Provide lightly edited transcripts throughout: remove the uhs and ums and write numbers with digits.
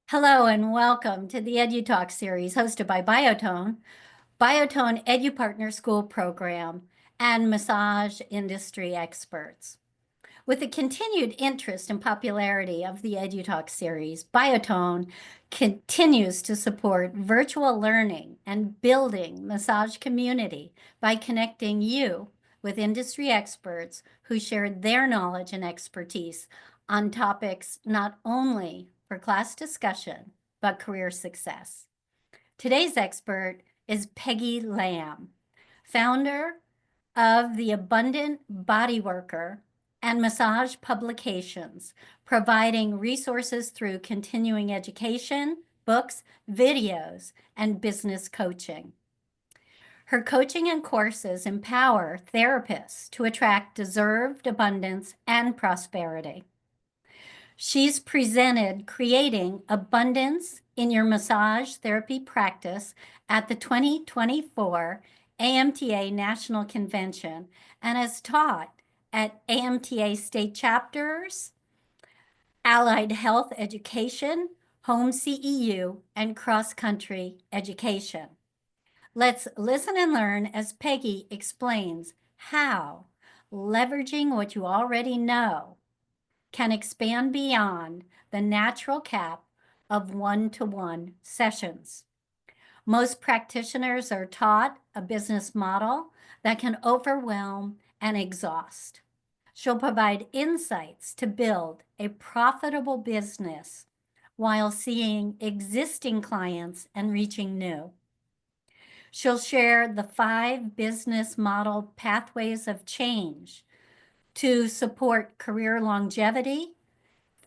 Hello and welcome to the EduTalk series hosted by Biotone, Biotone EduPartner School Program, and massage industry experts. With the continued interest and popularity of the EduTalk series, Biotone continues to support virtual learning and building massage community by connecting you with industry experts who share their knowledge and expertise on topics not only for class discussion, but career success. Today's expert is Peggy Lamb, founder of the Abundant Bodyworker and massage publications, providing resources through continuing education, books, videos, and business coaching. Her coaching and courses empower therapists to attract deserved abundance and prosperity. She's presented Creating Abundance in Your Massage Therapy Practice at the 2024 AMTA National Convention and has taught at AMTA state chapters, Allied Health Education, Home CEU, and Cross Country Education. Let's listen and learn as Peggy explains how leveraging what you already know can expand beyond the natural cap of one-to-one sessions. Most practitioners are taught a business model that can overwhelm and exhaust. She'll provide insights to build a profitable business while seeing existing clients and reaching new. She'll share the 5 business model pathways of change to support career longevity,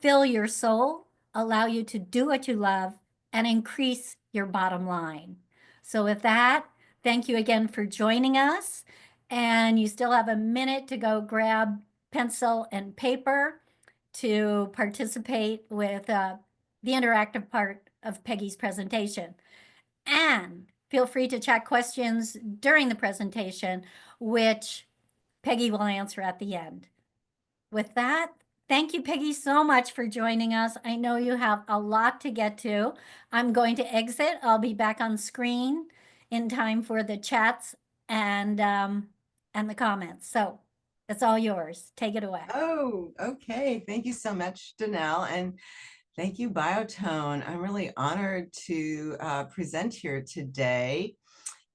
fill your soul, allow you to do what you love, and increase your bottom line. So with that, thank you again for joining us. And you still have a minute to go grab pencil and paper to participate with the interactive part of Peggy's presentation. And feel free to chat questions during the presentation, which Peggy will answer at the end. With that, thank you, Peggy, so much for joining us. I know you have a lot to get to. I'm going to exit. I'll be back on screen in time for the chats and the comments. So it's all yours. Take it away. Oh, okay. Thank you so much, Danelle. And thank you, Biotone. I'm really honored to present here today.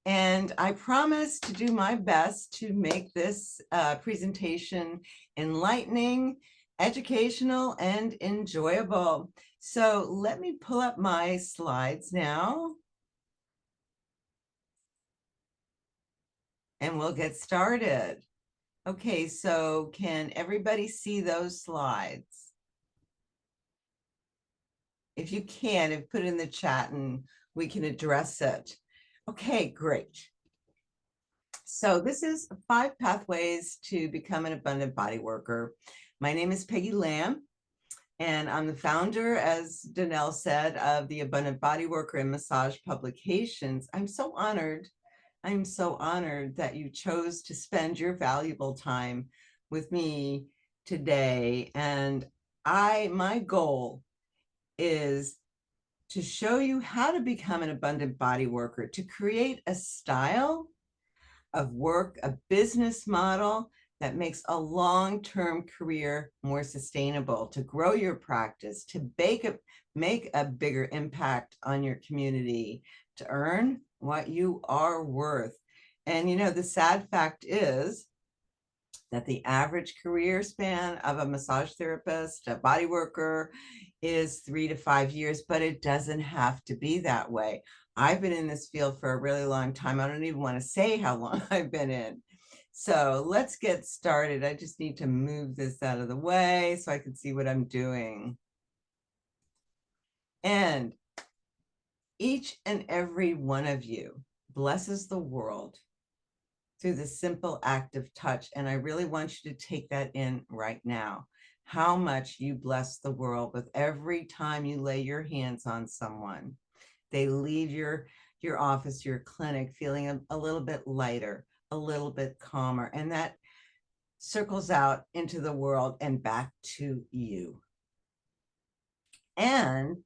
And I promise to do my best to make this presentation enlightening, educational, and enjoyable. So let me pull up my slides now. And we'll get started. Okay, so can everybody see those slides? If you can, put it in the chat and we can address it. Okay, great. So this is 5 pathways to become an abundant body worker. My name is Peggy Lamb, and I'm the founder, as Danelle said, of the Abundant Bodyworker and Massage Publications. I'm so honored that you chose to spend your valuable time with me today. And my goal is to show you how to become an abundant body worker, to create a style of work, a business model that makes a long-term career more sustainable, to grow your practice, to make a bigger impact on your community, to earn what you are worth. And you know, the sad fact is that the average career span of a massage therapist, a body worker, is 3 to 5 years, but it doesn't have to be that way. I've been in this field for a really long time. I don't even want to say how long I've been in. So let's get started. I just need to move this out of the way so I can see what I'm doing. And each and every one of you blesses the world through the simple act of touch. And I really want you to take that in right now. How much you bless the world with every time you lay your hands on someone. They leave your office, your clinic, feeling a little bit lighter, a little bit calmer, and that circles out into the world and back to you. And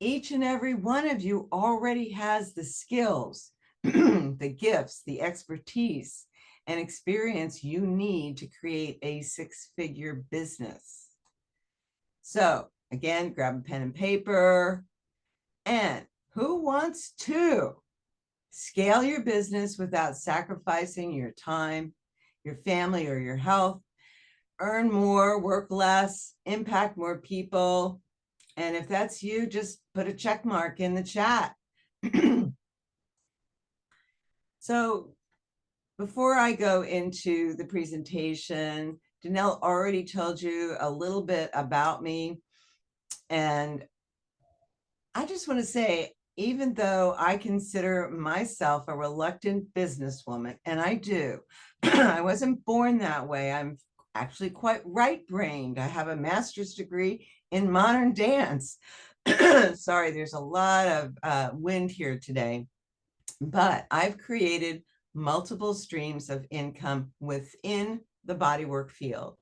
Each and every one of you already has the skills, the gifts, the expertise, and experience you need to create a six-figure business. So again, grab a pen and paper. And who wants to scale your business without sacrificing your time, your family, or your health? Earn more, work less, impact more people. And if that's you, just put a check mark in the chat. So before I go into the presentation, Danelle already told you a little bit about me. And I just want to say, even though I consider myself a reluctant businesswoman, and I do, I wasn't born that way. I'm actually quite right-brained. I have a master's degree in modern dance. Sorry, there's a lot of wind here today, but I've created multiple streams of income within the bodywork field.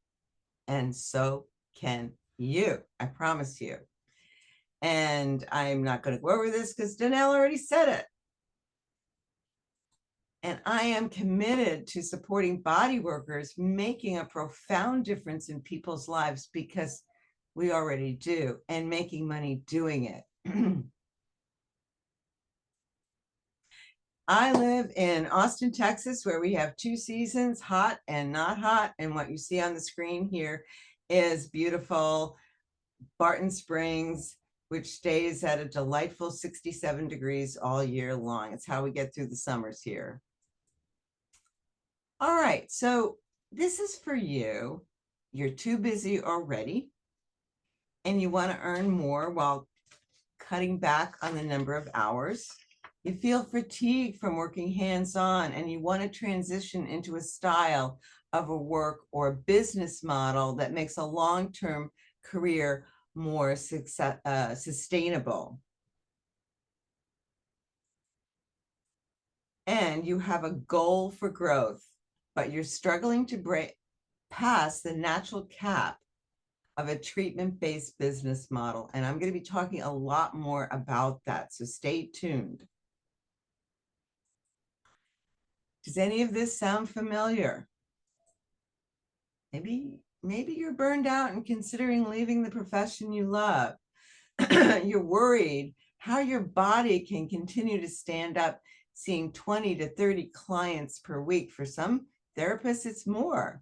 And so can you, I promise you. And I'm not going to go over this because Danelle already said it. And I am committed to supporting body workers, making a profound difference in people's lives, because we already do, and making money doing it. I live in Austin, Texas, where we have two seasons, hot and not hot. And what you see on the screen here is beautiful Barton Springs, which stays at a delightful 67 degrees all year long. It's how we get through the summers here. All right, so this is for you. You're too busy already, and you want to earn more while cutting back on the number of hours. You feel fatigued from working hands-on, and you want to transition into a style of a work or business model that makes a long-term career more sustainable. And you have a goal for growth, but you're struggling to break past the natural cap of a treatment-based business model. And I'm going to be talking a lot more about that, so stay tuned. Does any of this sound familiar? Maybe you're burned out and considering leaving the profession you love. You're worried how your body can continue to stand up seeing 20 to 30 clients per week. For some therapists, it's more.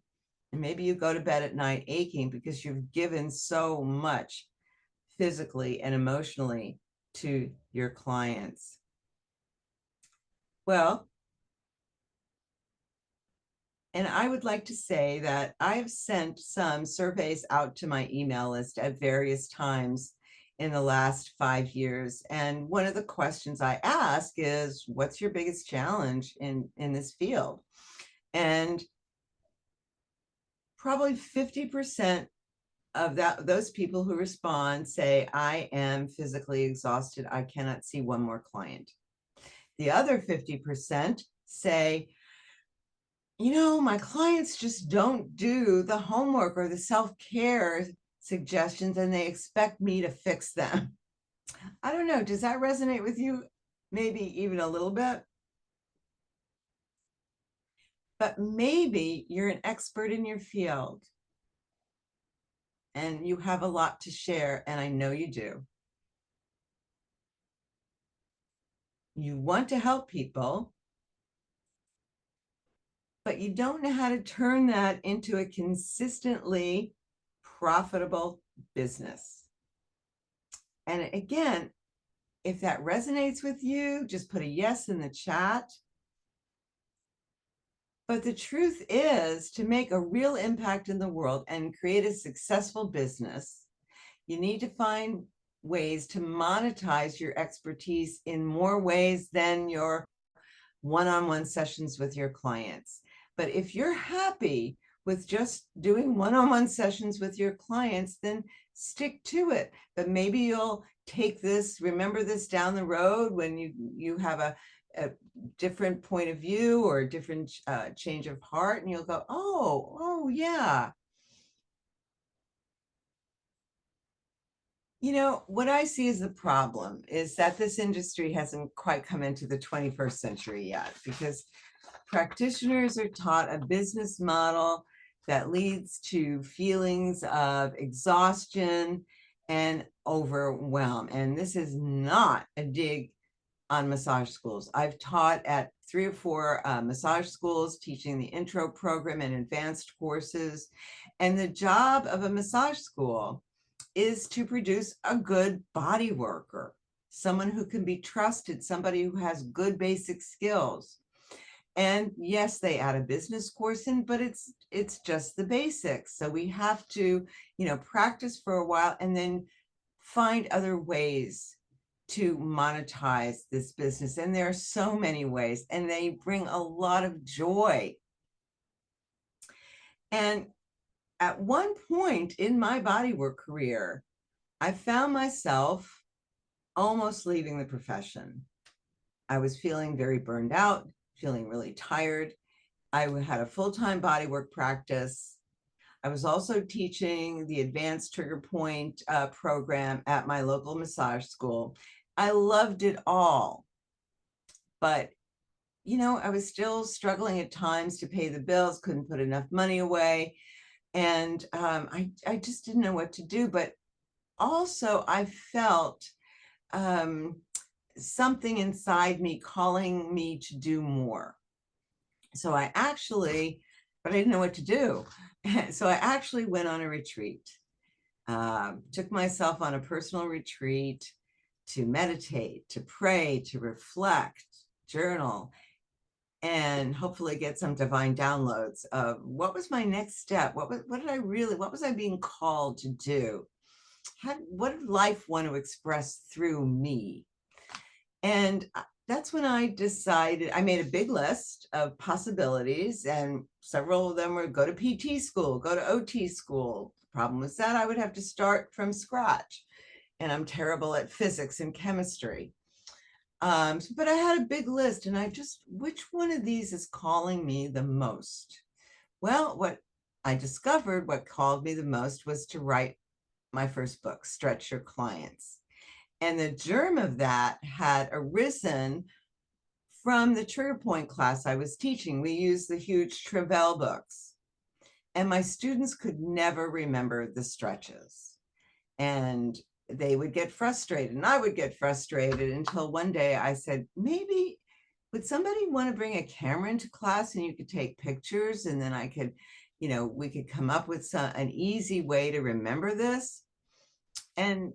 And maybe you go to bed at night aching because you've given so much physically and emotionally to your clients. Well, and I would like to say that I've sent some surveys out to my email list at various times in the last 5 years. And one of the questions I ask is, what's your biggest challenge in this field? And probably 50% of those people who respond say, I am physically exhausted. I cannot see one more client. The other 50% say, you know, my clients just don't do the homework or the self-care suggestions, and they expect me to fix them. I don't know. Does that resonate with you? Maybe even a little bit. But maybe you're an expert in your field and you have a lot to share, and I know you do. You want to help people, but you don't know how to turn that into a consistently profitable business. And again, if that resonates with you, just put a yes in the chat. But the truth is, to make a real impact in the world and create a successful business, you need to find ways to monetize your expertise in more ways than your one-on-one sessions with your clients. But if you're happy with just doing one-on-one sessions with your clients, then stick to it. But maybe you'll take this, remember this down the road when you have a different point of view or a different change of heart, and you'll go, oh yeah. You know, what I see as the problem is that this industry hasn't quite come into the 21st century yet, because practitioners are taught a business model that leads to feelings of exhaustion and overwhelm. And this is not a dig on massage schools. I've taught at 3 or 4 massage schools, teaching the intro program and advanced courses. And the job of a massage school is to produce a good body worker, someone who can be trusted, somebody who has good basic skills. And yes, they add a business course in, but it's just the basics. So we have to, practice for a while and then find other ways to monetize this business. And there are so many ways, and they bring a lot of joy. And at one point in my bodywork career, I found myself almost leaving the profession. I was feeling very burned out, feeling really tired. I had a full-time bodywork practice. I was also teaching the advanced trigger point program at my local massage school. I loved it all, but I was still struggling at times to pay the bills, couldn't put enough money away. And I just didn't know what to do. But also I felt something inside me calling me to do more. So but I didn't know what to do. So I actually went on a retreat, took myself on a personal retreat to meditate, to pray, to reflect, journal, and hopefully get some divine downloads of what was my next step? What was I being called to do? What did life want to express through me? And that's when I decided, I made a big list of possibilities, and several of them were go to PT school, go to OT school. The problem was that I would have to start from scratch, and I'm terrible at physics and chemistry. But I had a big list, and which one of these is calling me the most? Well, what I discovered, what called me the most was to write my first book, Stretch Your Clients. And the germ of that had arisen from the trigger point class I was teaching. We used the huge Travell books, and my students could never remember the stretches. And they would get frustrated, and I would get frustrated, until one day I said, maybe would somebody want to bring a camera into class and you could take pictures, and then I could, we could come up with an easy way to remember this. And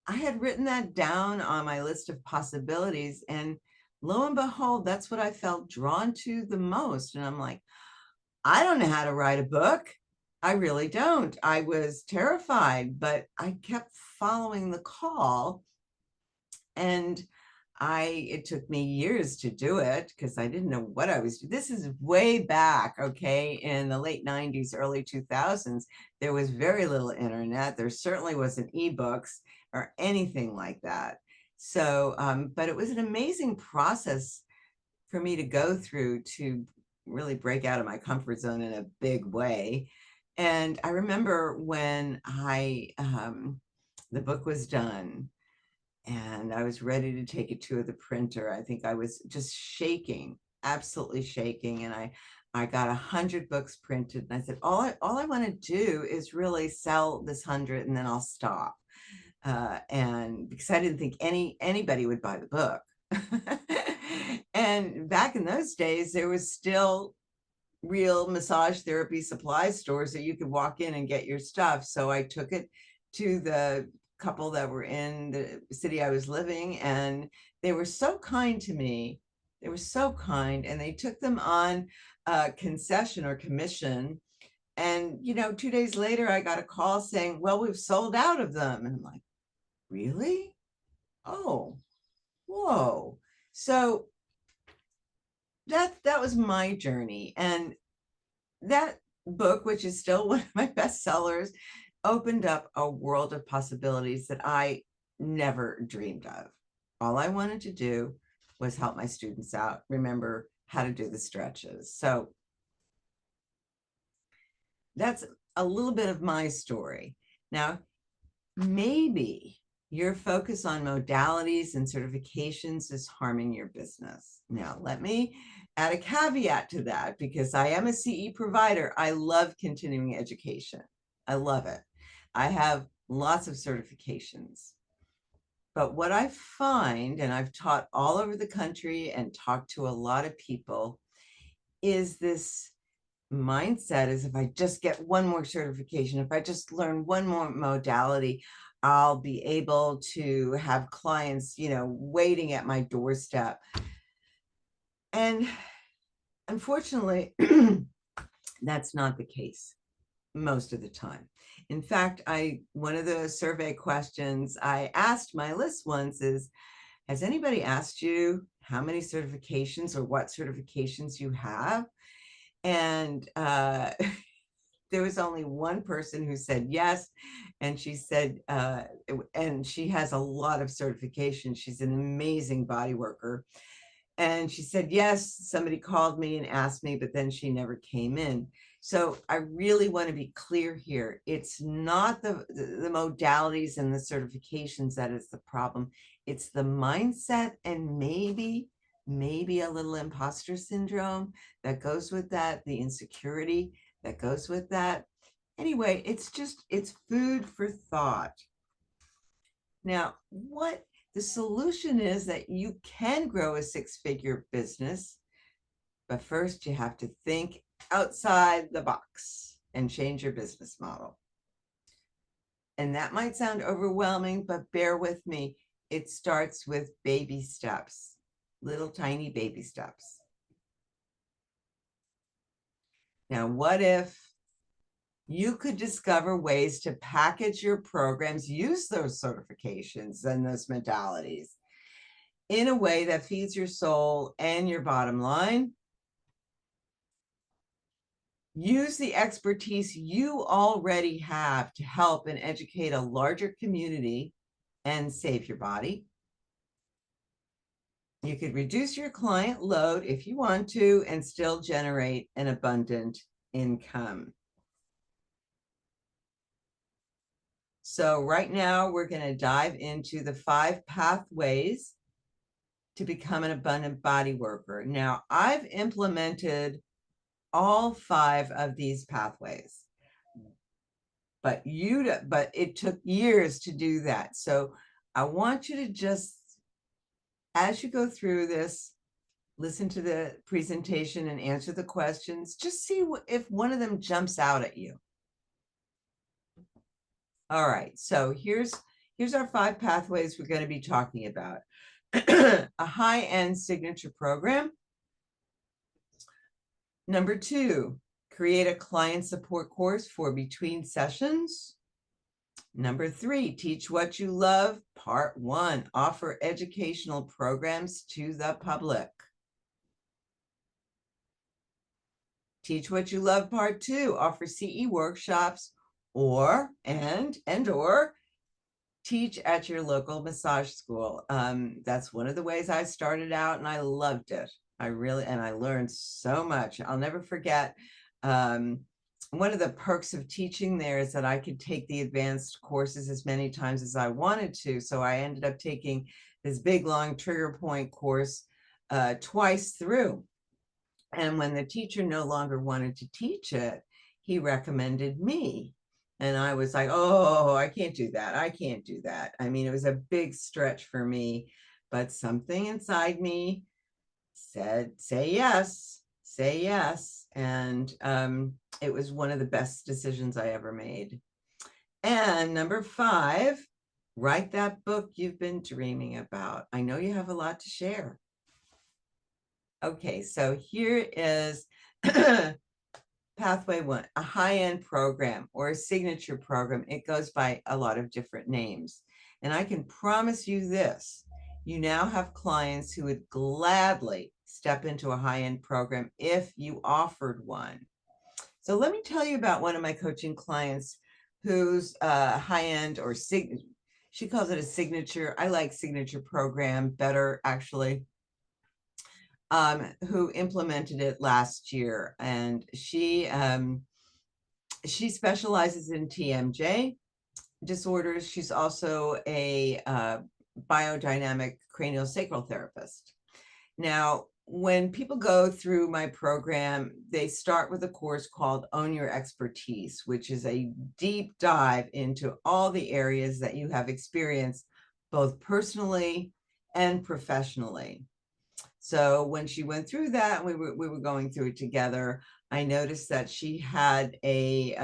I had written that down on my list of possibilities, and lo and behold, that's what I felt drawn to the most. And I'm like, I don't know how to write a book. I really don't. I was terrified, but I kept following the call, and it took me years to do it because I didn't know what I was doing. This is way back, okay, in the late 90s, early 2000s. There was very little internet. There certainly wasn't ebooks or anything like that. So, but it was an amazing process for me to go through to really break out of my comfort zone in a big way. And I remember when the book was done and I was ready to take it to the printer, I think I was just shaking, absolutely shaking. And I got 100 books printed, and I said, all I want to do is really sell this 100, and then I'll stop. And because I didn't think anybody would buy the book. And back in those days, there was still real massage therapy supply stores that you could walk in and get your stuff. So I took it to the couple that were in the city I was living, and they were so kind to me. They were so kind, and they took them on concession or commission. And 2 days later, I got a call saying, well, we've sold out of them. And I'm like, really? Oh, whoa. So that was my journey. And that book, which is still one of my bestsellers, opened up a world of possibilities that I never dreamed of. All I wanted to do was help my students out, remember how to do the stretches. So that's a little bit of my story. Now, maybe your focus on modalities and certifications is harming your business. Now, let me add a caveat to that, because I am a CE provider. I love continuing education. I love it. I have lots of certifications. But what I find, and I've taught all over the country and talked to a lot of people, is this mindset is, if I just get one more certification, if I just learn one more modality, I'll be able to have clients, waiting at my doorstep. And unfortunately, that's not the case most of the time. In fact, one of the survey questions I asked my list once is, has anybody asked you how many certifications or what certifications you have? And there was only one person who said yes. And she said, and she has a lot of certifications. She's an amazing body worker. And she said, yes, somebody called me and asked me, but then she never came in. So I really want to be clear here. It's not the modalities and the certifications that is the problem. It's the mindset and maybe a little imposter syndrome that goes with that, the insecurity that goes with that. Anyway, it's food for thought. Now, the solution is that you can grow a six-figure business, but first you have to think outside the box and change your business model. And that might sound overwhelming, but bear with me. It starts with baby steps, little tiny baby steps. Now, what if you could discover ways to package your programs, use those certifications and those modalities in a way that feeds your soul and your bottom line? Use the expertise you already have to help and educate a larger community and save your body. You could reduce your client load if you want to and still generate an abundant income. So right now we're going to dive into the 5 pathways to become an abundant body worker. Now, I've implemented all 5 of these pathways, but it took years to do that. So I want you to just, as you go through this, listen to the presentation and answer the questions. Just see if one of them jumps out at you. All right, so here's our 5 pathways we're going to be talking about. A high-end signature program. Number 2, create a client support course for between sessions. Number 3, teach what you love. Part 1, offer educational programs to the public. Teach what you love. Part 2, offer CE workshops or teach at your local massage school. That's one of the ways I started out, and I loved it. I learned so much. I'll never forget. One of the perks of teaching there is that I could take the advanced courses as many times as I wanted to. So I ended up taking this big, long trigger point course twice through. And when the teacher no longer wanted to teach it, he recommended me. And I was like, oh, I can't do that. I can't do that. I mean, it was a big stretch for me, but something inside me said, say yes, say yes. And it was one of the best decisions I ever made. And number 5, write that book you've been dreaming about. I know you have a lot to share. Okay, so here is pathway 1, a high-end program or a signature program. It goes by a lot of different names. And I can promise you this, you now have clients who would gladly step into a high-end program if you offered one. So let me tell you about one of my coaching clients who's high-end, or she calls it a signature. I like signature program better, actually. Who implemented it last year, and she specializes in TMJ, disorders. She's also a biodynamic craniosacral therapist. Now, when people go through my program, they start with a course called Own Your Expertise, which is a deep dive into all the areas that you have experienced, both personally and professionally. So when she went through that, we were going through it together. I noticed that she had she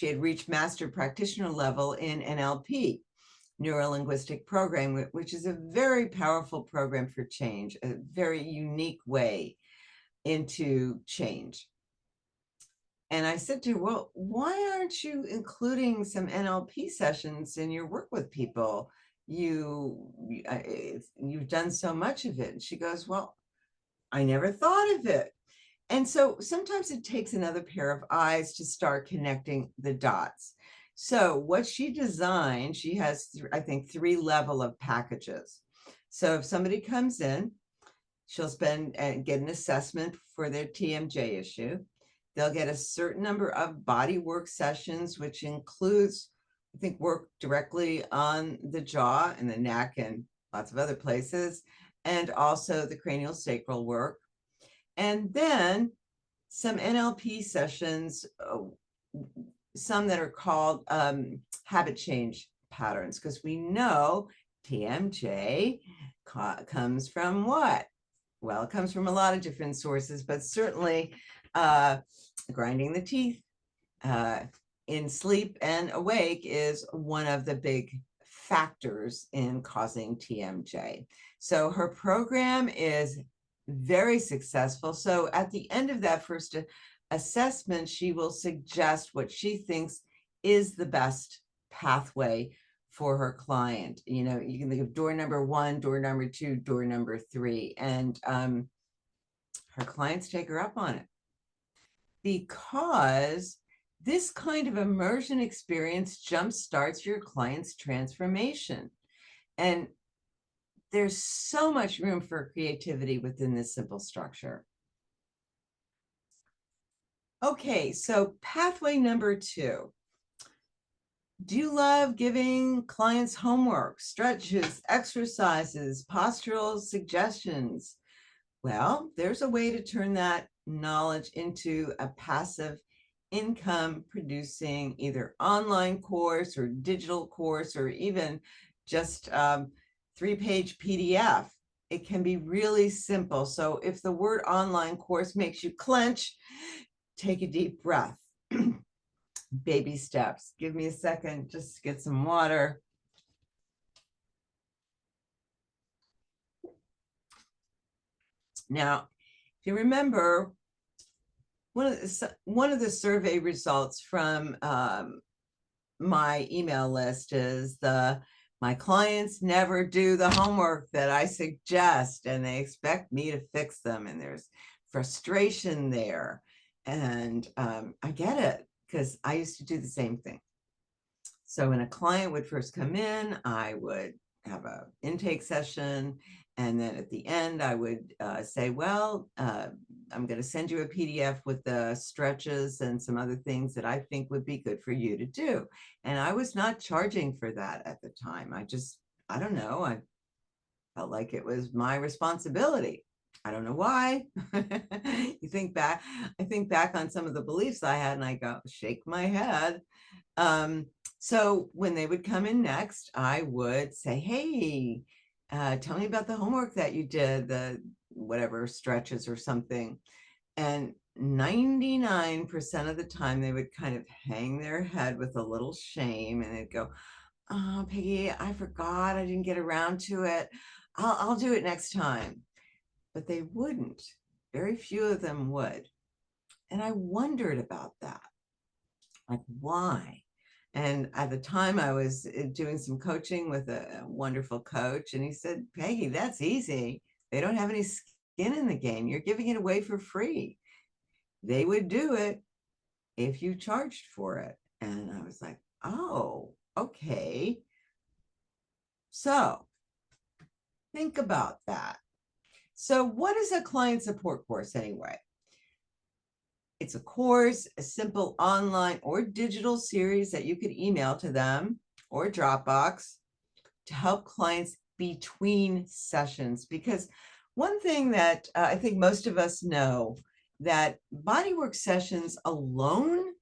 had reached master practitioner level in NLP, neuro-linguistic program, which is a very powerful program for change, a very unique way into change. And I said to her, well, why aren't you including some NLP sessions in your work with people? You've done so much of it. And she goes, well, I never thought of it. And so sometimes it takes another pair of eyes to start connecting the dots. So what she designed, she has, I think, 3 level of packages. So if somebody comes in, she'll spend and get an assessment for their TMJ issue. They'll get a certain number of body work sessions, which includes, I think, work directly on the jaw and the neck and lots of other places, and also the cranial sacral work. And then some NLP sessions, some that are called habit change patterns, because we know TMJ comes from what? Well, it comes from a lot of different sources, but certainly grinding the teeth in sleep and awake is one of the big factors in causing TMJ. So her program is very successful. So at the end of that first assessment, she will suggest what she thinks is the best pathway for her client. You know, you can think of door number 1, door number 2, door number 3, and her clients take her up on it, because this kind of immersion experience jumpstarts your client's transformation. And there's so much room for creativity within this simple structure. Okay, so pathway number 2. Do you love giving clients homework, stretches, exercises, postural suggestions? Well, there's a way to turn that knowledge into a passive income producing either online course or digital course, or even just 3-page PDF. It can be really simple. So if the word online course makes you clench, take a deep breath. Baby steps. Give me a second, just get some water. Now, if you remember, one of the survey results from my email list is my clients never do the homework that I suggest, and they expect me to fix them, and there's frustration there. And I get it, because I used to do the same thing. So when a client would first come in, I would have an intake session, and then at the end, I would say, well, I'm going to send you a PDF with the stretches and some other things that I think would be good for you to do. And I was not charging for that at the time. I don't know, I felt like it was my responsibility. I don't know why. I think back on some of the beliefs I had, and I go, shake my head. So when they would come in next, I would say, hey, tell me about the homework that you did, the whatever stretches or something. And 99% of the time, they would kind of hang their head with a little shame, and they'd go, oh, Peggy, I forgot, I didn't get around to it. I'll do it next time. But they wouldn't. Very few of them would. And I wondered about that. Like, why? And at the time, I was doing some coaching with a wonderful coach, and he said, Peggy, that's easy. They don't have any skin in the game. You're giving it away for free. They would do it if you charged for it. And I was like, oh, okay. So think about that. So what is a client support course anyway? It's a course, a simple online or digital series that you could email to them or Dropbox to help clients between sessions. Because one thing that I think most of us know, that bodywork sessions alone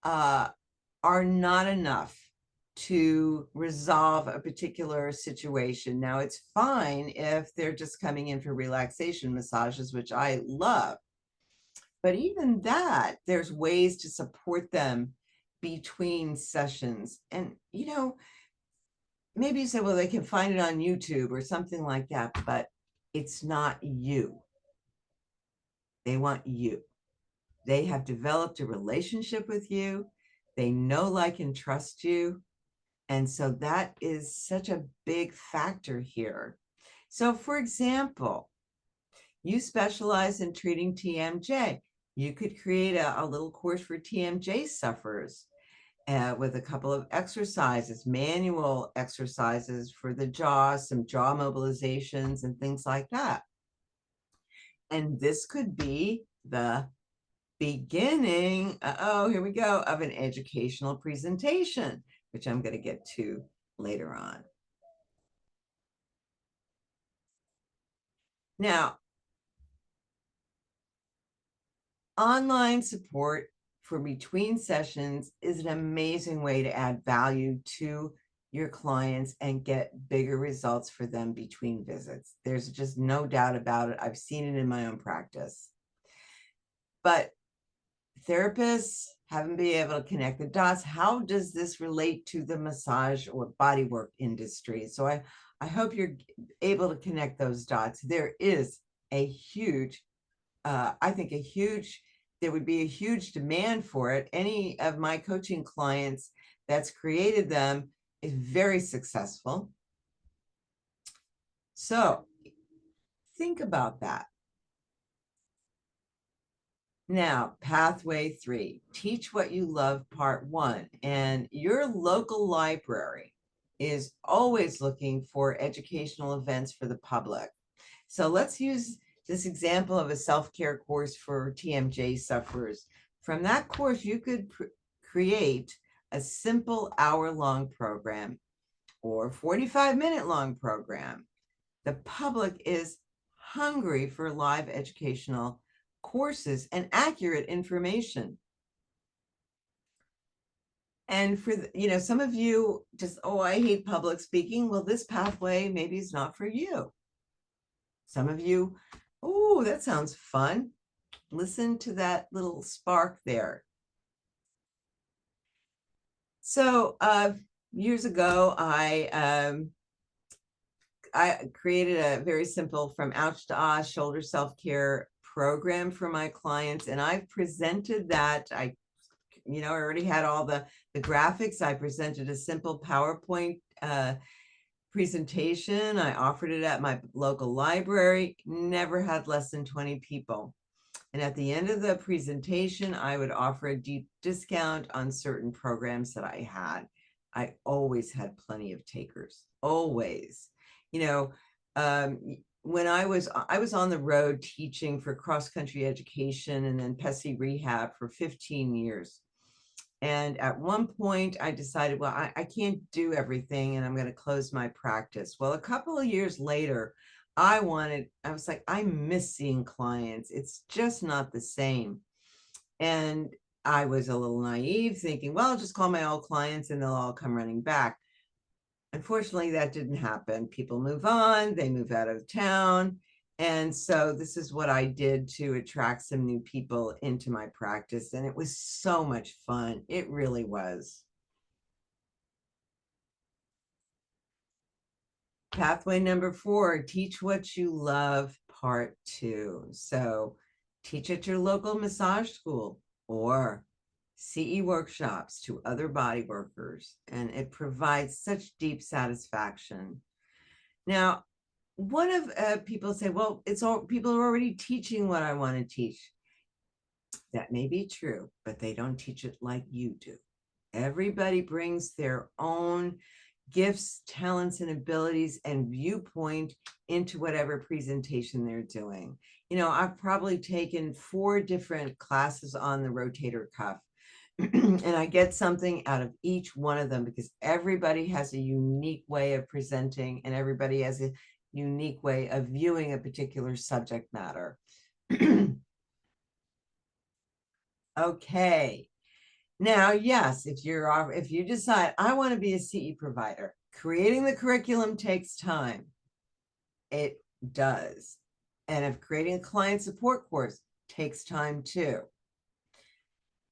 are not enough to resolve a particular situation. Now, it's fine if they're just coming in for relaxation massages, which I love. But even that, there's ways to support them between sessions. And, maybe you say, well, they can find it on YouTube or something like that, but it's not you. They want you. They have developed a relationship with you. They know, like, and trust you. And so that is such a big factor here. So, for example, you specialize in treating TMJ. You could create a little course for TMJ sufferers with a couple of exercises, manual exercises for the jaw, some jaw mobilizations and things like that. And this could be the beginning, here we go, of an educational presentation, which I'm going to get to later on. Now, online support for between sessions is an amazing way to add value to your clients and get bigger results for them between visits. There's just no doubt about it. I've seen it in my own practice. But therapists haven't been able to connect the dots. How does this relate to the massage or bodywork industry? So I hope you're able to connect those dots. There is a huge, I think there would be a huge demand for it. Any of my coaching clients that's created them is very successful. So think about that. Now, pathway 3, teach what you love, part 1. And your local library is always looking for educational events for the public. So let's use this example of a self-care course for TMJ sufferers. From that course, you could create a simple hour-long program or 45-minute long program. The public is hungry for live educational courses and accurate information. And for some of you just, oh, I hate public speaking. Well, this pathway maybe is not for you. Some of you, oh, that sounds fun. Listen to that little spark there. So years ago, I created a very simple from ouch to ah shoulder self-care program for my clients, and I've presented that. I already had all the graphics. I presented a simple PowerPoint presentation. I offered it at my local library, never had less than 20 people. And at the end of the presentation, I would offer a deep discount on certain programs that I had. I always had plenty of takers, always. When I was on the road teaching for cross-country education and then Pesi Rehab for 15 years. And at one point I decided, well, I can't do everything and I'm going to close my practice. Well, a couple of years later, I was like, I miss seeing clients. It's just not the same. And I was a little naive thinking, well, I'll just call my old clients and they'll all come running back. Unfortunately, that didn't happen. People move on, they move out of town. And so this is what I did to attract some new people into my practice. And it was so much fun. It really was. Pathway number 4, teach what you love, part 2. So teach at your local massage school or CE workshops to other body workers, and it provides such deep satisfaction. Now, one of people say, well, people are already teaching what I want to teach. That may be true, but they don't teach it like you do. Everybody brings their own gifts, talents, and abilities and viewpoint into whatever presentation they're doing. You know, I've probably taken 4 different classes on the rotator cuff. And I get something out of each one of them because everybody has a unique way of presenting and everybody has a unique way of viewing a particular subject matter. Okay. Now, yes, if you decide I want to be a CE provider, creating the curriculum takes time. It does. And if creating a client support course takes time too.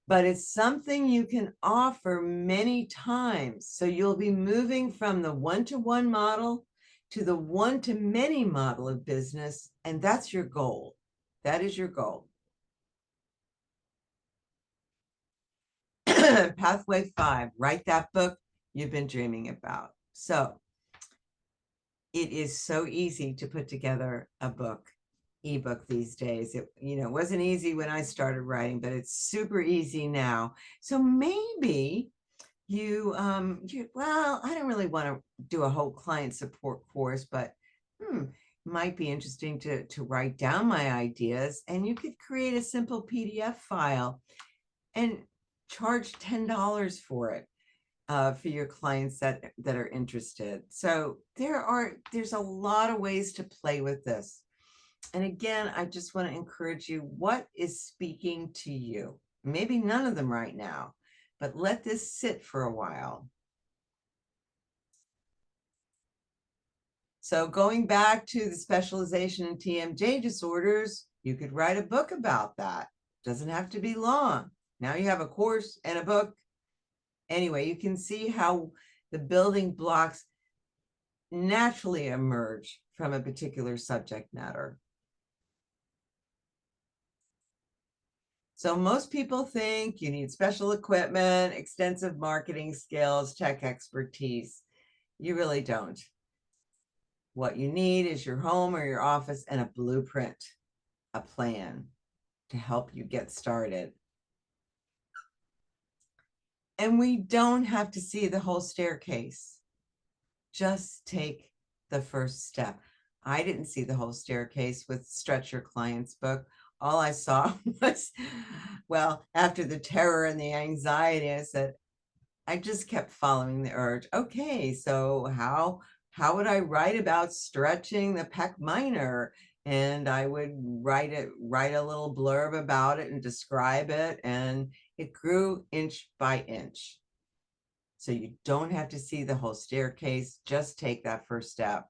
But it's something you can offer many times. So you'll be moving from the one-to-one model to the one-to-many model of business. And that's your goal. That is your goal. Pathway 5, write that book you've been dreaming about. So it is so easy to put together a book, ebook these days. It, wasn't easy when I started writing, but it's super easy now. So maybe well, I don't really want to do a whole client support course, but might be interesting to write down my ideas, and you could create a simple PDF file and charge $10 for it. For your clients that are interested. So there's a lot of ways to play with this. And again, I just want to encourage you, what is speaking to you? Maybe none of them right now, but let this sit for a while. So going back to the specialization in TMJ disorders, you could write a book about that. Doesn't have to be long. Now you have a course and a book. Anyway, you can see how the building blocks naturally emerge from a particular subject matter. So most people think you need special equipment, extensive marketing skills, tech expertise. You really don't. What you need is your home or your office and a blueprint, a plan to help you get started. And we don't have to see the whole staircase. Just take the first step. I didn't see the whole staircase with Stretch Your Client's book. All I saw was, well, after the terror and the anxiety, I said, I just kept following the urge. Okay, so how would I write about stretching the pec minor? And I would write a little blurb about it and describe it. And it grew inch by inch. So you don't have to see the whole staircase, just take that first step.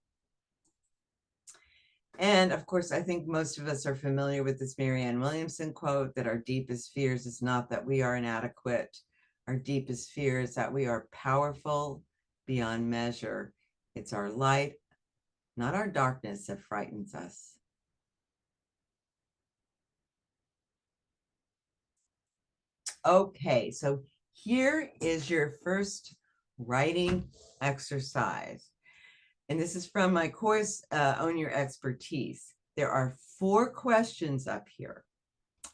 And of course, I think most of us are familiar with this Marianne Williamson quote that our deepest fears is not that we are inadequate. Our deepest fear is that we are powerful beyond measure. It's our light, not our darkness, that frightens us. Okay, so here is your first writing exercise. And this is from my course, Own Your Expertise. There are 4 questions up here.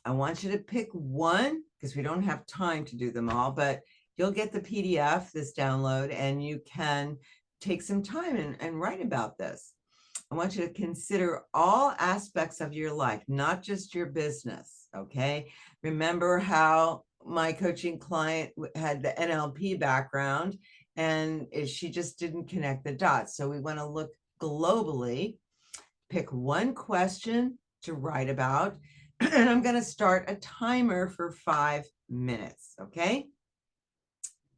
I want you to pick one because we don't have time to do them all, but you'll get the PDF, this download, and you can take some time and write about this. I want you to consider all aspects of your life, not just your business, okay? Remember how my coaching client had the NLP background and she just didn't connect the dots. So we want to look globally, pick one question to write about, and I'm going to start a timer for 5 minutes, okay?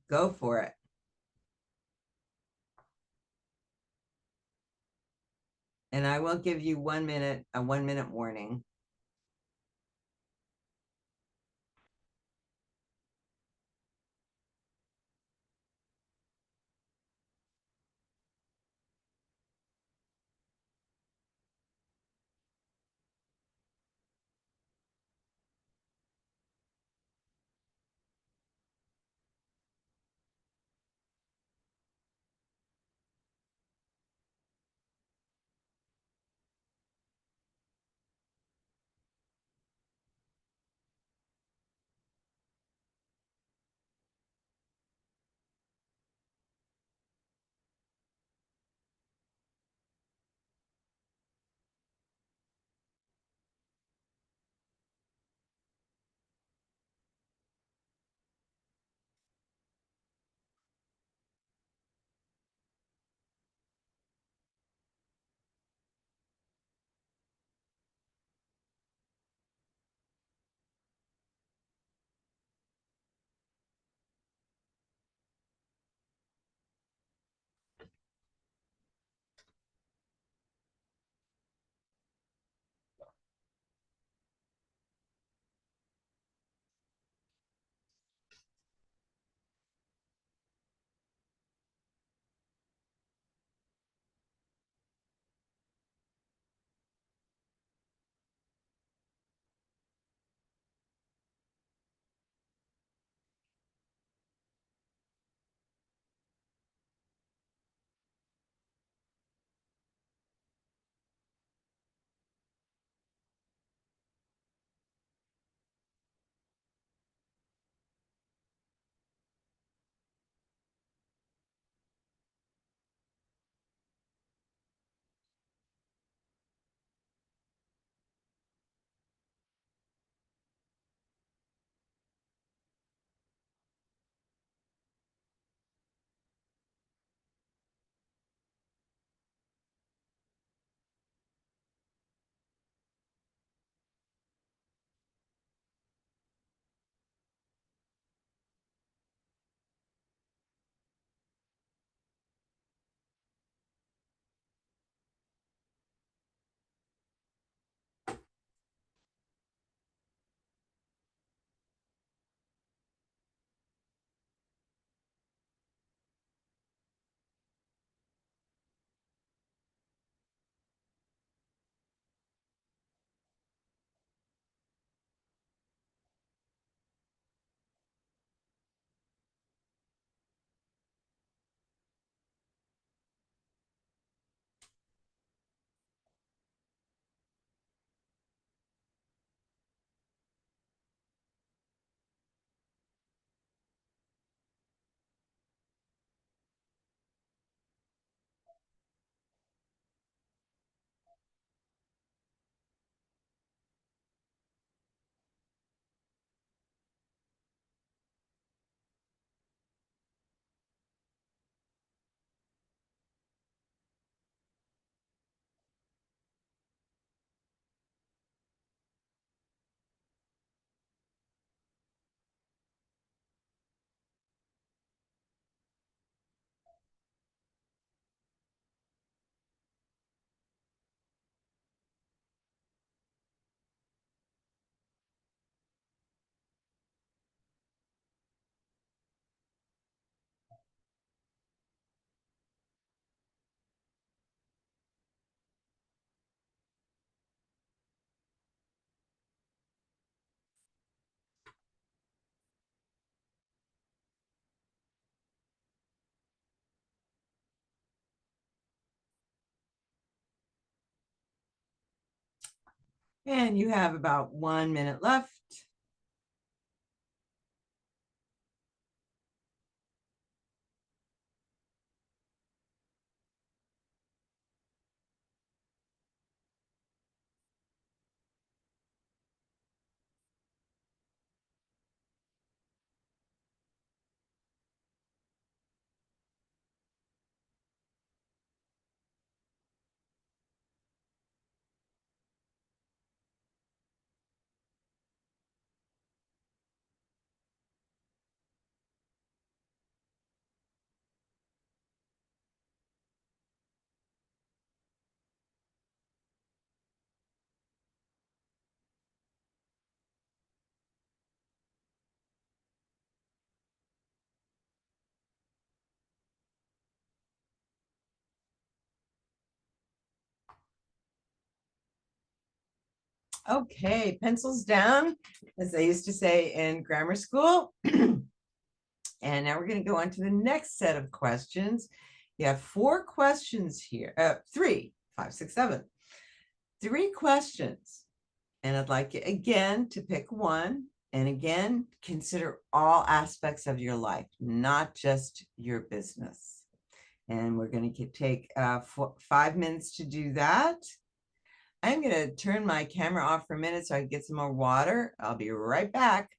Go for it. And I will give you 1 minute, a 1 minute warning. And you have about 1 minute left. Okay, pencils down, as they used to say in grammar school. And now we're going to go on to the next set of questions. You have 4 questions here, 3, 5, 6, 7. 3 questions. And I'd like you again to pick one. And again, consider all aspects of your life, not just your business. And we're going to take 5 minutes to do that. I'm going to turn my camera off for a minute so I can get some more water. I'll be right back.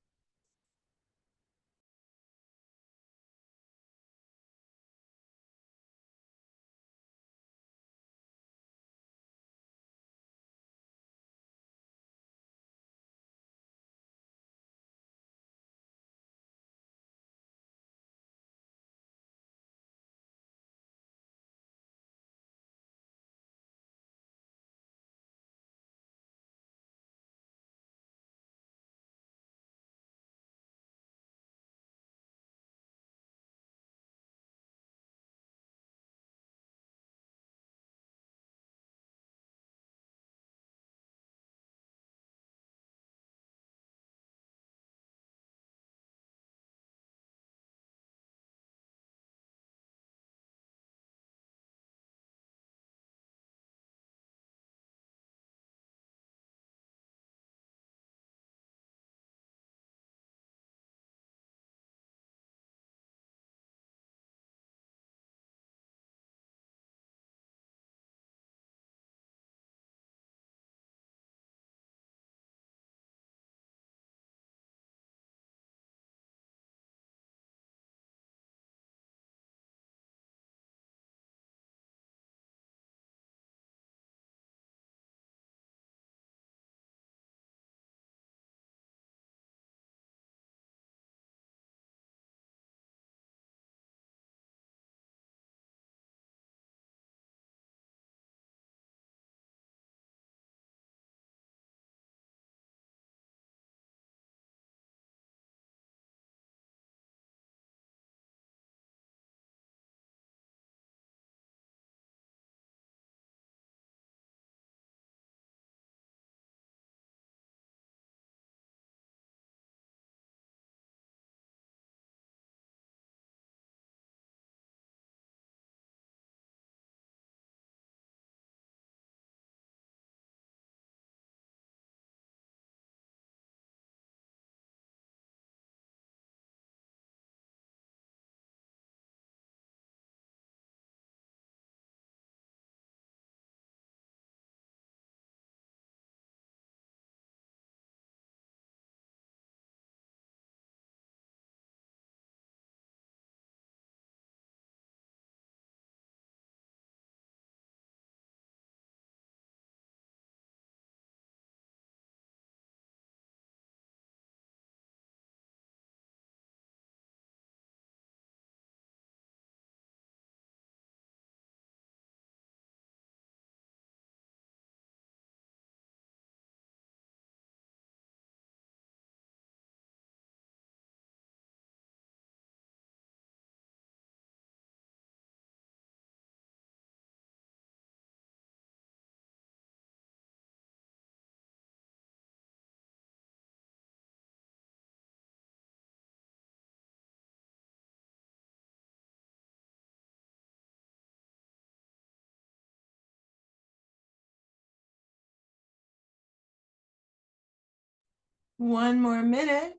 One more minute.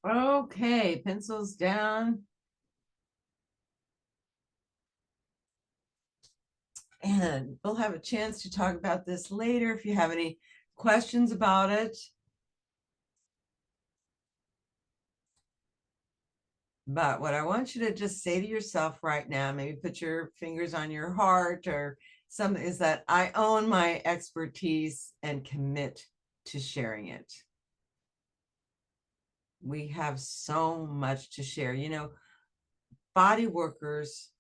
Okay, pencils down. And we'll have a chance to talk about this later if you have any questions about it. But what I want you to just say to yourself right now, maybe put your fingers on your heart or something, is that I own my expertise and commit to sharing it. We have so much to share. You know, body workers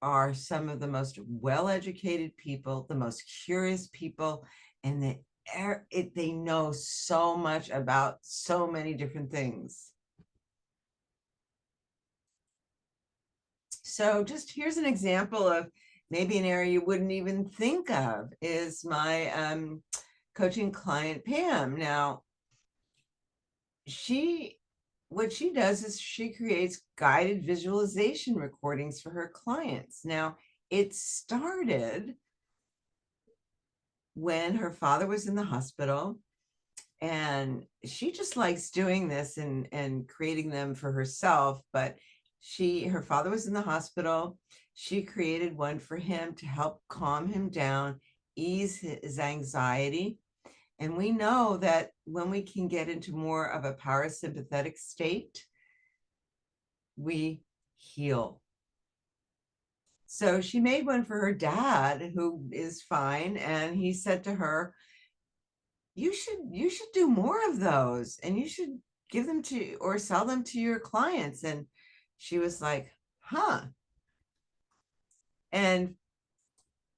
are some of the most well-educated people, the most curious people, and they know so much about so many different things. So just here's an example of maybe an area you wouldn't even think of is my coaching client, Pam. Now, what she does is she creates guided visualization recordings for her clients. Now, it started when her father was in the hospital, and she just likes doing this and creating them for herself. But her father was in the hospital. She created one for him to help calm him down, ease his anxiety. And we know that when we can get into more of a parasympathetic state, we heal. So she made one for her dad, who is fine, and he said to her, you should do more of those, and you should give them to or sell them to your clients. And she was like, huh. And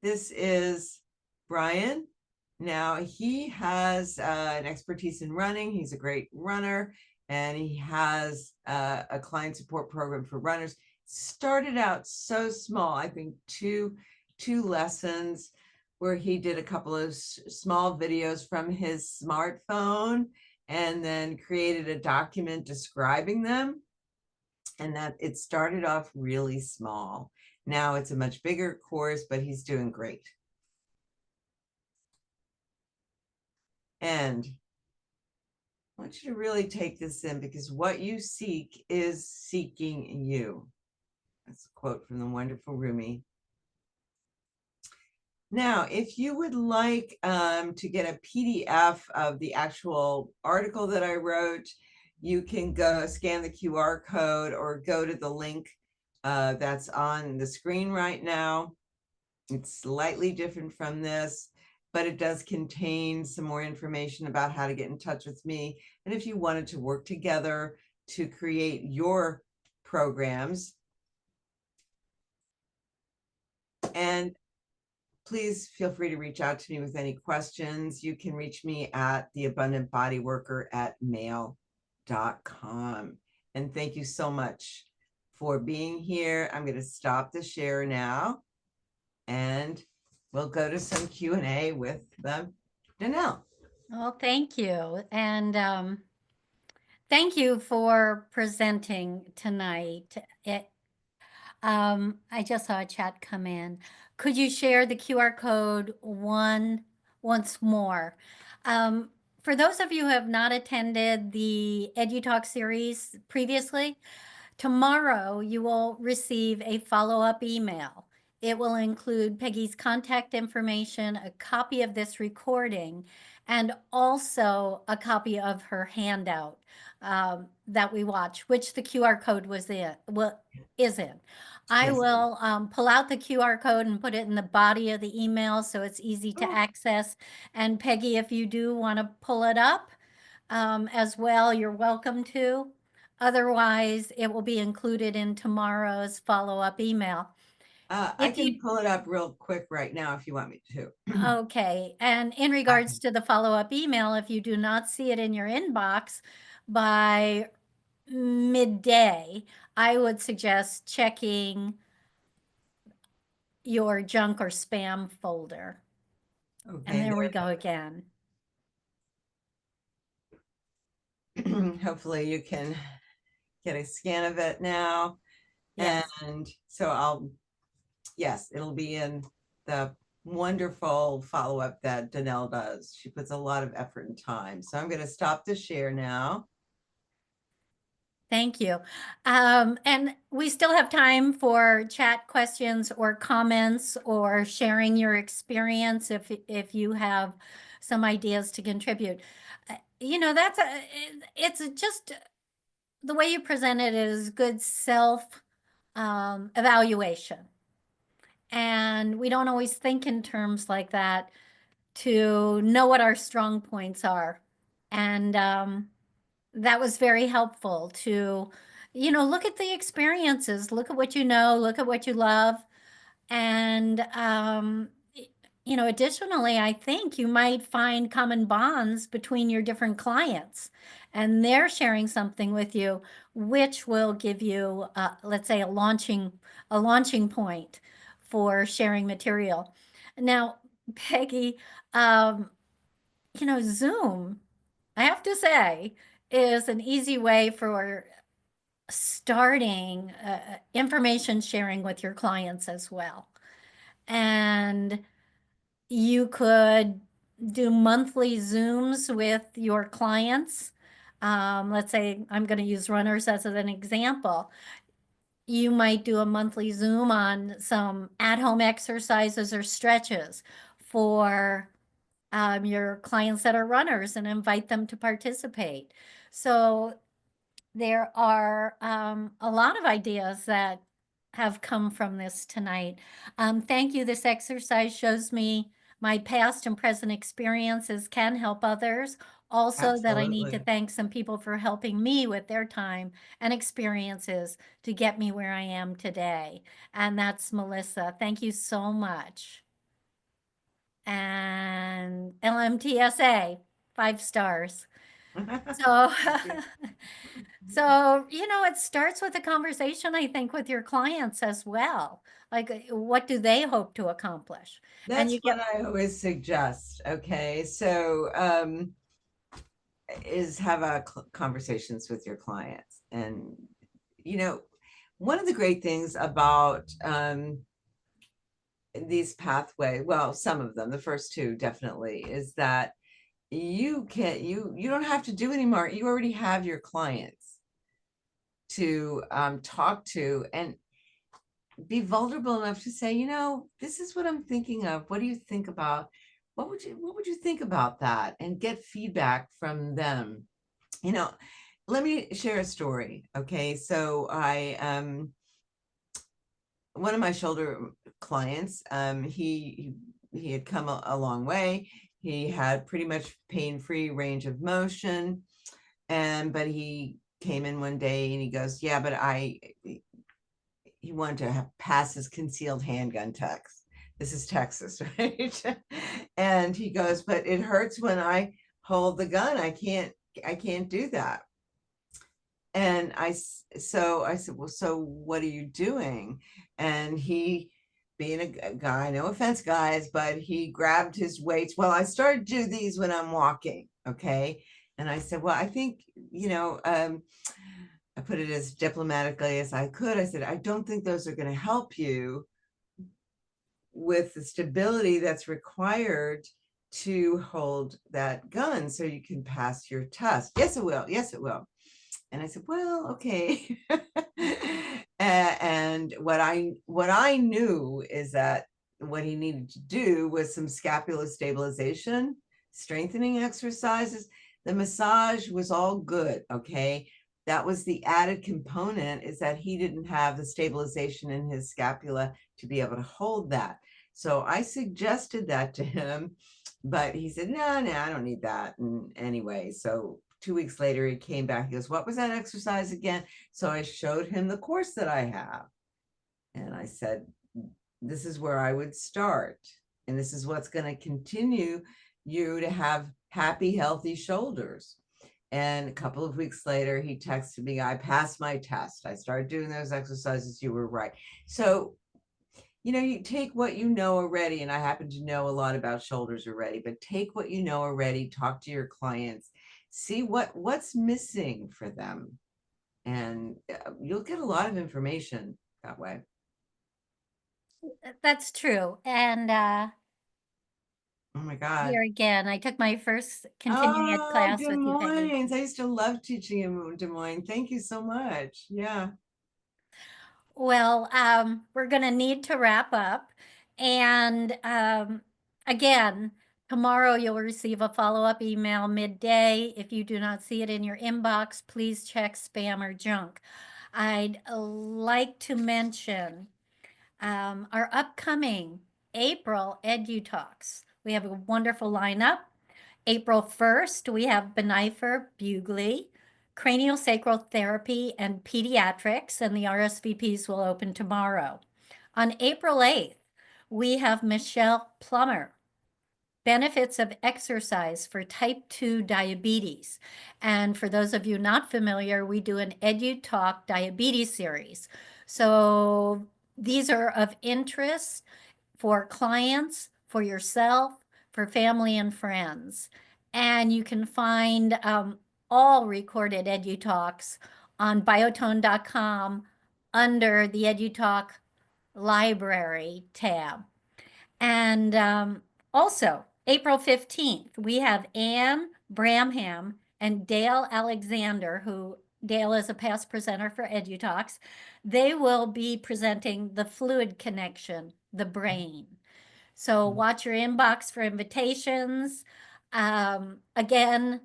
this is Brian. Now he has an expertise in running. He's a great runner, and he has a client support program for runners. Started out so small, I think two lessons where he did a couple of small videos from his smartphone and then created a document describing them. And that it started off really small. Now it's a much bigger course, but he's doing great. And I want you to really take this in, because what you seek is seeking you. That's a quote from the wonderful Rumi. Now, if you would like to get a PDF of the actual article that I wrote, you can go scan the QR code or go to the link that's on the screen right now. It's slightly different from this, but it does contain some more information about how to get in touch with me. And if you wanted to work together to create your programs. And please feel free to reach out to me with any questions. You can reach me at theabundantbodyworker@mail.com. And thank you so much for being here. I'm going to stop the share now, and we'll go to some Q&A with Danelle. Well, thank you. And thank you for presenting tonight. I just saw a chat come in. Could you share the QR code once more? For those of you who have not attended the EduTalk series previously, tomorrow you will receive a follow-up email. It will include Peggy's contact information, a copy of this recording, and also a copy of her handout that we watched, which the QR code is in. I will pull out the QR code and put it in the body of the email so it's easy to access. And Peggy, if you do want to pull it up as well, you're welcome to. Otherwise, it will be included in tomorrow's follow-up email. I If can you, pull it up real quick right now if you want me to. okay, and in regards to the follow-up email, if you do not see it in your inbox by midday, I would suggest checking your junk or spam folder. And Okay, there we go again. hopefully you can get a scan of it now. Yes. And so yes, it'll be in the wonderful follow-up that Danelle does. She puts a lot of effort and time. So I'm going to stop the share now. Thank you. And we still have time for chat questions or comments or sharing your experience if you have some ideas to contribute. It's just the way you present it is good self evaluation. And we don't always think in terms like that to know what our strong points are. And that was very helpful to, look at the experiences, look at what you know, look at what you love. And, additionally, I think you might find common bonds between your different clients and they're sharing something with you, which will give you, let's say, a launching point for sharing material. Now, Peggy, um, Zoom, I have to say, is an easy way for starting information sharing with your clients as well. And you could do monthly Zooms with your clients. Let's say I'm going to use runners as an example. You might do a monthly Zoom on some at-home exercises or stretches for your clients that are runners and invite them to participate. So there are a lot of ideas that have come from this tonight. Thank you. This exercise shows me my past and present experiences can help others. Also, that I need to Absolutely. thank some people for helping me with their time and experiences to get me where I am today. And that's Melissa. Thank you so much. And LMTSA, 5 stars. So, Thank you. so, it starts with a conversation, I think, with your clients as well. Like, what do they hope to accomplish? And That's you what get, I always suggest. Okay. So, is have conversations with your clients. And, you know, one of the great things about these pathway, well, some of them, the first two definitely, is that you don't have to do anymore. You already have your clients to talk to and be vulnerable enough to say, this is what I'm thinking of. What do you think about? What would you think about that? And get feedback from them. Let me share a story. Okay. So one of my shoulder clients, he had come a long way. He had pretty much pain-free range of motion. But he came in one day and he goes, yeah, but he wanted to pass his concealed handgun test. This is Texas, right? And he goes, but it hurts when I hold the gun. I can't do that. And I said, well, so what are you doing? And he, being a guy, no offense, guys, but he grabbed his weights. Well, I started to do these when I'm walking. Okay. And I said, well, I think, I put it as diplomatically as I could. I said, I don't think those are going to help you with the stability that's required to hold that gun so you can pass your test. Yes, it will. Yes, it will. And I said, well, okay. And what I knew is that what he needed to do was some scapular stabilization, strengthening exercises. The massage was all good. Okay. That was the added component, is that he didn't have the stabilization in his scapula to be able to hold that. So I suggested that to him, but he said, no, I don't need that. And anyway, so 2 weeks later, he came back. He goes, what was that exercise again? So I showed him the course that I have. And I said, this is where I would start. And this is what's going to continue you to have happy, healthy shoulders. And a couple of weeks later, he texted me, I passed my test. I started doing those exercises. You were right. So, you take what you know already, and I happen to know a lot about shoulders already, but take what you know already, talk to your clients, see what's missing for them. And you'll get a lot of information that way. That's true. And Oh my God. here again, I took my first continuing ed Oh, class Des with you, Peggy. Moines. I used to love teaching in Des Moines. Thank you so much. Yeah. Well, we're going to need to wrap up. And again, tomorrow you'll receive a follow-up email midday. If you do not see it in your inbox, please check spam or junk. I'd like to mention our upcoming April Edu Talks. We have a wonderful lineup. April 1st, we have Benifer Bugley, craniosacral therapy and pediatrics, and the RSVPs will open tomorrow. On April 8th, we have Michelle Plummer, benefits of exercise for type 2 diabetes. And for those of you not familiar, we do an Edu Talk diabetes series. So these are of interest for clients, for yourself, for family and friends. And you can find all recorded Edu Talks on biotone.com under the Edu Talk library tab. And also, April 15th, we have Anne Bramham and Dale Alexander, who Dale is a past presenter for EduTalks. They will be presenting the fluid connection, the brain. So watch your inbox for invitations. Again,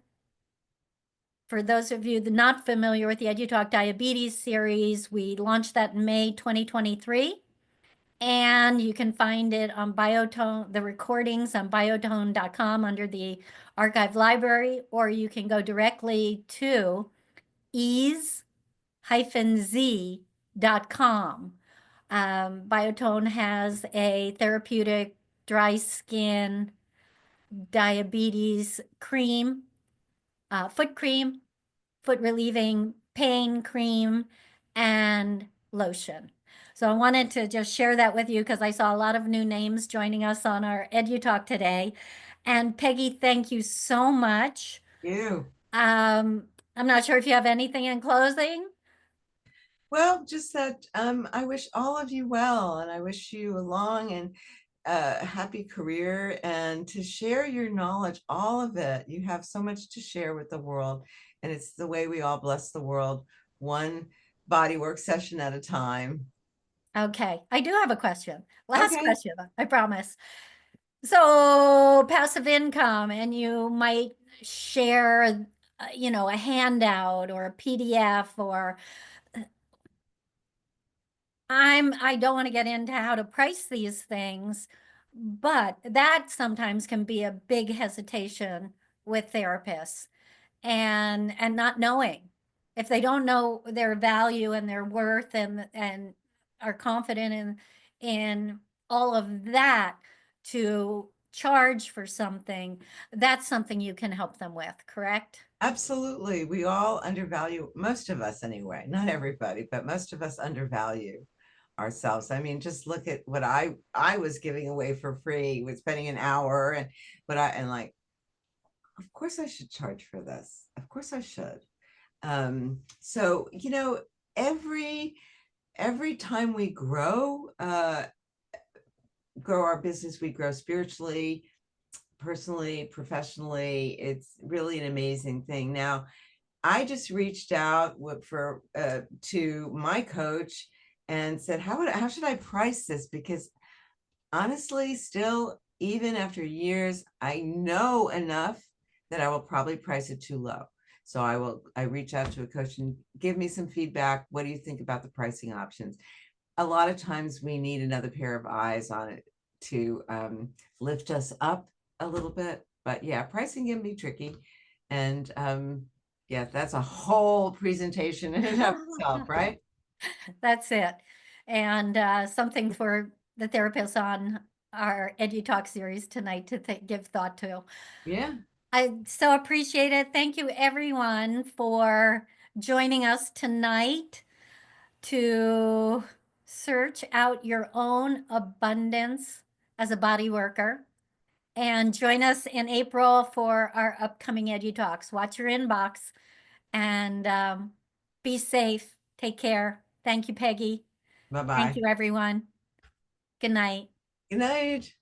for those of you not familiar with the EduTalk Diabetes series, we launched that in May 2023. And you can find it on Biotone, the recordings on biotone.com under the archive library, or you can go directly to ease-z.com. Biotone has a therapeutic dry skin diabetes cream, foot relieving pain cream, and lotion. So I wanted to just share that with you because I saw a lot of new names joining us on our EduTalk today. And Peggy, thank you so much. You. I'm not sure if you have anything in closing. Well, just that I wish all of you well, and I wish you a long and happy career, and to share your knowledge, all of it. You have so much to share with the world, and it's the way we all bless the world, one bodywork session at a time. Okay, I do have a question. Last Okay. question, I promise. So passive income, and you might share, a handout or a PDF, or I don't want to get into how to price these things, but that sometimes can be a big hesitation with therapists, and not knowing if they don't know their value and their worth, and are confident in all of that, to charge for something. That's something you can help them with, correct? Absolutely. We all undervalue, most of us anyway, not everybody, but most of us undervalue ourselves. I mean, just look at what I was giving away for free, with spending an hour, and like, of course I should charge for this. Of course I should. So, every time we grow our business, we grow spiritually, personally, professionally. It's really an amazing thing. Now, I just reached out to my coach and said, how should I price this? Because honestly, still, even after years, I know enough that I will probably price it too low. So I reach out to a coach and give me some feedback. What do you think about the pricing options? A lot of times we need another pair of eyes on it to lift us up a little bit. But yeah, pricing can be tricky. And Yeah, that's a whole presentation in and of itself, right? That's it. And something for the therapists on our EduTalk series tonight to give thought to. Yeah. I so appreciate it. Thank you, everyone, for joining us tonight to search out your own abundance as a body worker. And join us in April for our upcoming EduTalks. Watch your inbox and be safe. Take care. Thank you, Peggy. Thank Bye-bye. you, everyone. Good night. Good night.